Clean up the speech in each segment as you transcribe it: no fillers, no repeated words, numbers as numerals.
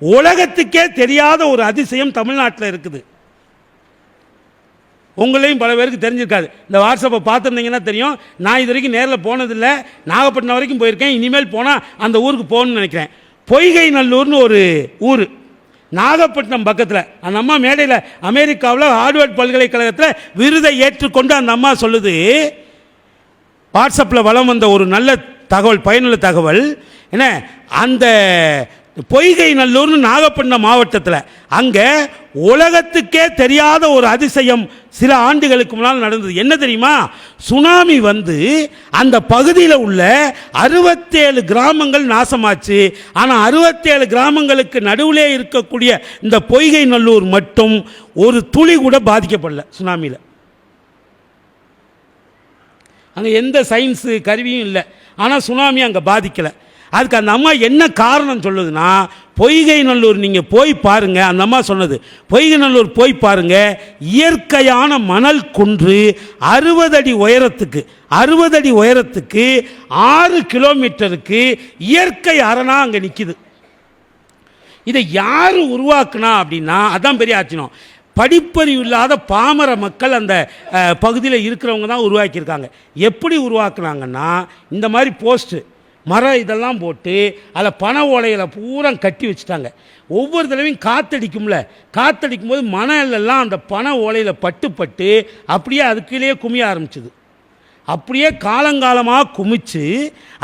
உலகத்துக்கே தெரியாத ஒரு அதிசயம் தமிழ்நாட்டில் இருக்குது. உங்களையும் பல பேருக்கு தெரிஞ்சிருக்காது. இந்த வாட்ஸ்அப்பை பார்த்துருந்தீங்கன்னா தெரியும். நான் இது வரைக்கும் நேரில் போனதில்லை, நாகப்பட்டினம் வரைக்கும் போயிருக்கேன். இனிமேல் போனால் அந்த ஊருக்கு போகணும்னு நினைக்கிறேன். பொய்கை நல்லூர்னு ஒரு ஊர், நாகப்பட்டினம் பக்கத்தில். அந்த அம்மா மேடையில் அமெரிக்காவில் ஹார்வர்ட் பல்கலைக்கழகத்தில் விருதை ஏற்றுக்கொண்டு அந்த அம்மா சொல்லுது, வாட்ஸ்அப்பில் வலம் வந்த ஒரு நல்ல தகவல், பயனுள்ள தகவல் என்ன, அந்த பொய்கை நல்லூர்னு நாகப்பட்டினம் மாவட்டத்தில் அங்கே உலகத்துக்கே தெரியாத ஒரு அதிசயம் சில ஆண்டுகளுக்கு முன்னால் நடந்தது. என்ன தெரியுமா? சுனாமி வந்து அந்த பகுதியில் உள்ள 67 கிராமங்கள் நாசமாச்சு. ஆனால் 67 கிராமங்களுக்கு நடுவிலே இருக்கக்கூடிய இந்த பொய்கை நல்லூர் மட்டும் ஒரு துளி கூட பாதிக்கப்படல சுனாமியில். அங்கே எந்த சயின்ஸு கருவியும் இல்லை, ஆனால் சுனாமி அங்கே பாதிக்கலை. அதுக்கு அந்த அம்மா என்ன காரணம் சொல்லுதுன்னா, பொய்கை நல்லூர் நீங்கள் போய் பாருங்கள். அந்த அம்மா சொன்னது, பொய்கை நல்லூர் போய் பாருங்கள், இயற்கையான மணல் குன்று 60 அடி உயரத்துக்கு 6 கிலோமீட்டருக்கு இயற்கை அரணா அங்கே நிற்கிது. இதை யார் உருவாக்குனா அப்படின்னா, அதான் பெரிய ஆச்சரியம். படிப்பறிவு இல்லாத பாமர மக்கள் அந்த பகுதியில் இருக்கிறவங்க தான் உருவாக்கியிருக்காங்க. எப்படி உருவாக்குனாங்கன்னா, இந்த மாதிரி போஸ்ட்டு மரம் இதெல்லாம் போட்டு அதில் பனை ஓலையில் பூரா கட்டி வச்சுட்டாங்க. ஒவ்வொரு தடவையும் காற்றடிக்கும்ல, காற்றடிக்கும் போது மணலெல்லாம் அந்த பனை ஓலையில் பட்டு அப்படியே அதுக்குள்ளேயே குமிய ஆரம்பிச்சுது. அப்படியே காலங்காலமாக குமிச்சு,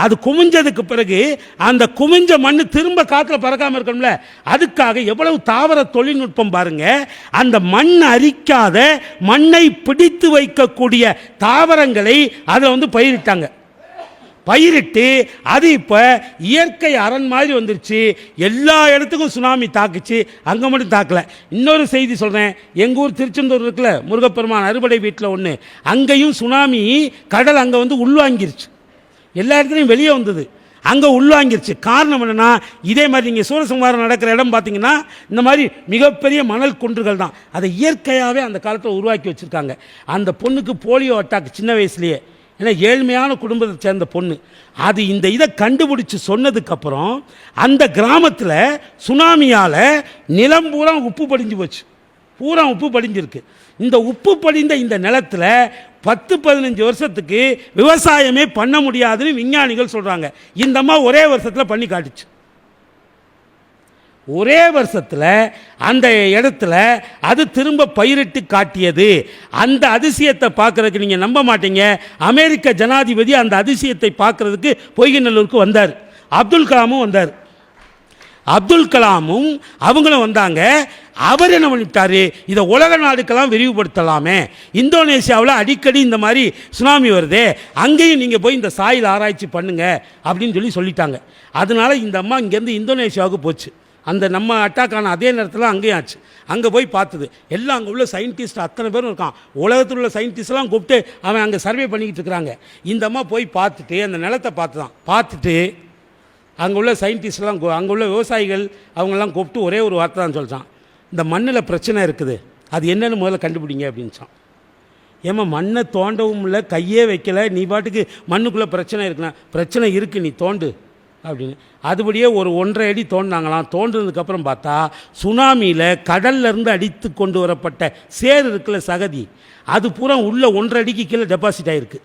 அது குமிஞ்சதுக்கு பிறகு அந்த குமிஞ்ச மண் திரும்ப காற்றுல பறக்காமல் இருக்கணும்ல, அதுக்காக எவ்வளவு தாவர தொழில்நுட்பம் பாருங்கள். அந்த மண் அரிக்காத, மண்ணை பிடித்து வைக்கக்கூடிய தாவரங்களை அதில் வந்து பயிரிட்டாங்க. பயிரிட்டு அது இப்போ இயற்கை அரண் மாதிரி வந்துருச்சு. எல்லா இடத்துக்கும் சுனாமி தாக்குச்சு, அங்கே மட்டும் தாக்கலை. இன்னொரு செய்தி சொல்கிறேன். எங்கள் ஊர் திருச்செந்தூர் இருக்குல்ல, முருகப்பெருமான் அறுபடை வீட்டில் ஒன்று, அங்கேயும் சுனாமி கடல் அங்கே வந்து உள்வாங்கிருச்சு. எல்லா இடத்துலையும் வெளியே வந்தது, அங்கே உள்வாங்கிருச்சு. காரணம் என்னென்னா, இதே மாதிரி நீங்கள் சூரசம்ஹாரம் நடக்கிற இடம் பார்த்தீங்கன்னா இந்த மாதிரி மிகப்பெரிய மணல் குன்றுகள் தான். அதை இயற்கையாகவே அந்த காலத்தில் உருவாக்கி வச்சுருக்காங்க. அந்த பொண்ணுக்கு போலியோ அட்டாக் சின்ன வயசுலேயே, ஏன்னா ஏழ்மையான குடும்பத்தை சேர்ந்த பொண்ணு. அது இந்த இதை கண்டுபிடிச்சி சொன்னதுக்கப்புறம் அந்த கிராமத்தில் சுனாமியால் நிலம் பூரா உப்பு படிஞ்சு போச்சு, பூரா உப்பு படிஞ்சிருக்கு. இந்த உப்பு படிந்த இந்த நிலத்தில் 10-15 வருஷத்துக்கு விவசாயமே பண்ண முடியாதுன்னு விஞ்ஞானிகள் சொல்கிறாங்க. இந்த அம்மா ஒரே வருஷத்தில் பண்ணி காட்டுச்சு. ஒரே வருஷத்தில் அந்த இடத்துல அது திரும்ப பயிரிட்டு காட்டியது. அந்த அதிசயத்தை பார்க்குறதுக்கு நீங்கள் நம்ப மாட்டீங்க, அமெரிக்க ஜனாதிபதி அந்த அதிசயத்தை பார்க்குறதுக்கு பொய்கை நல்லூருக்கு வந்தார். அப்துல் கலாமும் வந்தார். அப்துல் கலாமும் அவங்களும் வந்தாங்க. அவர் என்ன பண்ணிட்டாரு, இதை உலக நாடுக்கெல்லாம் விரிவுபடுத்தலாமே, இந்தோனேசியாவில் அடிக்கடி இந்த மாதிரி சுனாமி வருதே, அங்கேயும் நீங்கள் போய் இந்த சாயில் ஆராய்ச்சி பண்ணுங்க அப்படின்னு சொல்லிட்டாங்க. அதனால இந்த அம்மா இங்கேருந்து இந்தோனேசியாவுக்கு போச்சு. அந்த நம்ம அட்டாக் ஆன அதே நேரத்தில் அங்கேயும் ஆச்சு. அங்கே போய் பார்த்தது எல்லாம் அங்கே உள்ள சயின்டிஸ்ட் அத்தனை பேரும் இருக்கான். உலகத்தில் உள்ள சயின்டிஸ்ட்லாம் கூப்பிட்டு அவன் அங்கே சர்வே பண்ணிக்கிட்டு இருக்கிறாங்க. இந்த அம்மா போய் பார்த்துட்டு அந்த நிலத்தை பார்த்துட்டு அங்கே உள்ள சயின்டிஸ்ட்லாம், அங்கே உள்ள விவசாயிகள் அவங்கெல்லாம் கூப்பிட்டு ஒரே ஒரு வார்த்தை தான் சொல்லிட்டான், இந்த மண்ணில் பிரச்சனை இருக்குது, அது என்னென்னு முதல்ல கண்டுபிடிங்க அப்படின்ச்சான். ஏம்மா மண்ணை தோண்டவும் இல்லை, கையே வைக்கலை, நீ பாட்டுக்கு மண்ணுக்குள்ளே பிரச்சனை இருக்குண்ணா, பிரச்சனை இருக்குது நீ தோண்டு அப்படின்னு. அதுபடியே ஒரு 1.5 அடி தோண்டினாங்களாம். தோன்றதுக்கப்புறம் பார்த்தா சுனாமியில் கடல்லேருந்து அடித்து கொண்டு வரப்பட்ட சேர் இருக்குல்ல, சகதி, அது பூரா உள்ள 1.5 அடிக்கு கீழே டெபாசிட் ஆகிருக்கு.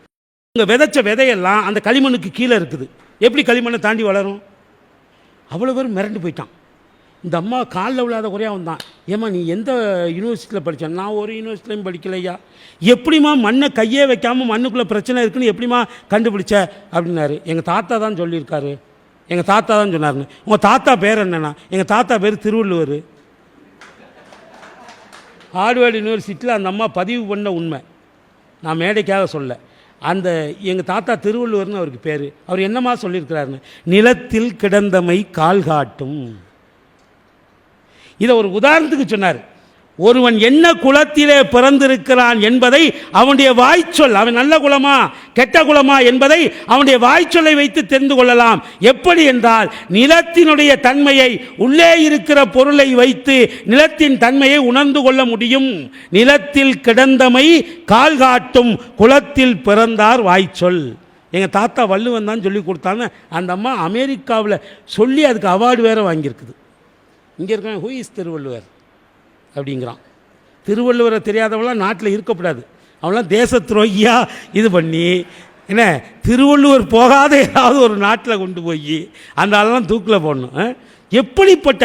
இங்கே விதைச்ச விதையெல்லாம் அந்த களிமண்ணுக்கு கீழே இருக்குது. எப்படி களிமண்ணை தாண்டி வளரும்? அவ்வளோ பேர் மிரண்டு போயிட்டான். இந்த அம்மா காலில் விழாத குறையாக வந்தான். ஏம்மா நீ எந்த யூனிவர்சிட்டியில் படித்தேன்? நான் ஒரு யூனிவர்சிட்டிலையும் படிக்கலையா. எப்படிமா மண்ணை கையே வைக்காமல் மண்ணுக்குள்ளே பிரச்சனை இருக்குன்னு எப்படிமா கண்டுபிடிச்ச அப்படின்னாரு. எங்கள் தாத்தா தான் சொல்லியிருக்காரு, எங்கள் தாத்தா தான் சொன்னாருன்னு. உங்கள் தாத்தா பேர் என்னன்னா? எங்கள் தாத்தா பேர் திருவள்ளுவர். ஹார்வர்ட் யூனிவர்சிட்டியில் அந்த அம்மா பதிவு பண்ண உண்மை, நான் மேடைக்காக சொல்ல. அந்த எங்கள் தாத்தா திருவள்ளுவர்னு அவருக்கு பேர். அவர் என்னமா சொல்லியிருக்கிறாருன்னு, நிலத்தில் கிடந்தமை கால் காட்டும். இதை ஒரு உதாரணத்துக்கு சொன்னார். ஒருவன் என்ன குலத்திலே பிறந்திருக்கிறான் என்பதை அவனுடைய வாய்ச்சொல், அவன் நல்ல குலமா கெட்ட குலமா என்பதை அவனுடைய வாய்ச்சொல்லை வைத்து தெரிந்து கொள்ளலாம். எப்படி என்றால், நிலத்தினுடைய தன்மையை, உள்ளே இருக்கிற பொருளை வைத்து நிலத்தின் தன்மையை உணர்ந்து கொள்ள முடியும். நிலத்தில் கிடந்தமை கால் காட்டும், குலத்தில் பிறந்தார் வாய்ச்சொல். எங்கள் தாத்தா வள்ளுவன் தான் சொல்லி கொடுத்தான்னு அந்த அம்மா அமெரிக்காவில் சொல்லி அதுக்கு அவார்டு வேறு வாங்கியிருக்குது. இங்கே இருக்க ஹூ இஸ் திருவள்ளுவர் அப்படிங்கிறான். திருவள்ளுவரை தெரியாதவங்களாம் நாட்டில் இருக்கக்கூடாது. அவங்களாம் தேச துரோகியாக இது பண்ணி என்ன திருவள்ளுவர் போகாத ஏதாவது ஒரு நாட்டில் கொண்டு போய் அந்த ஆளெல்லாம் தூக்கில் போடணும். எப்படிப்பட்ட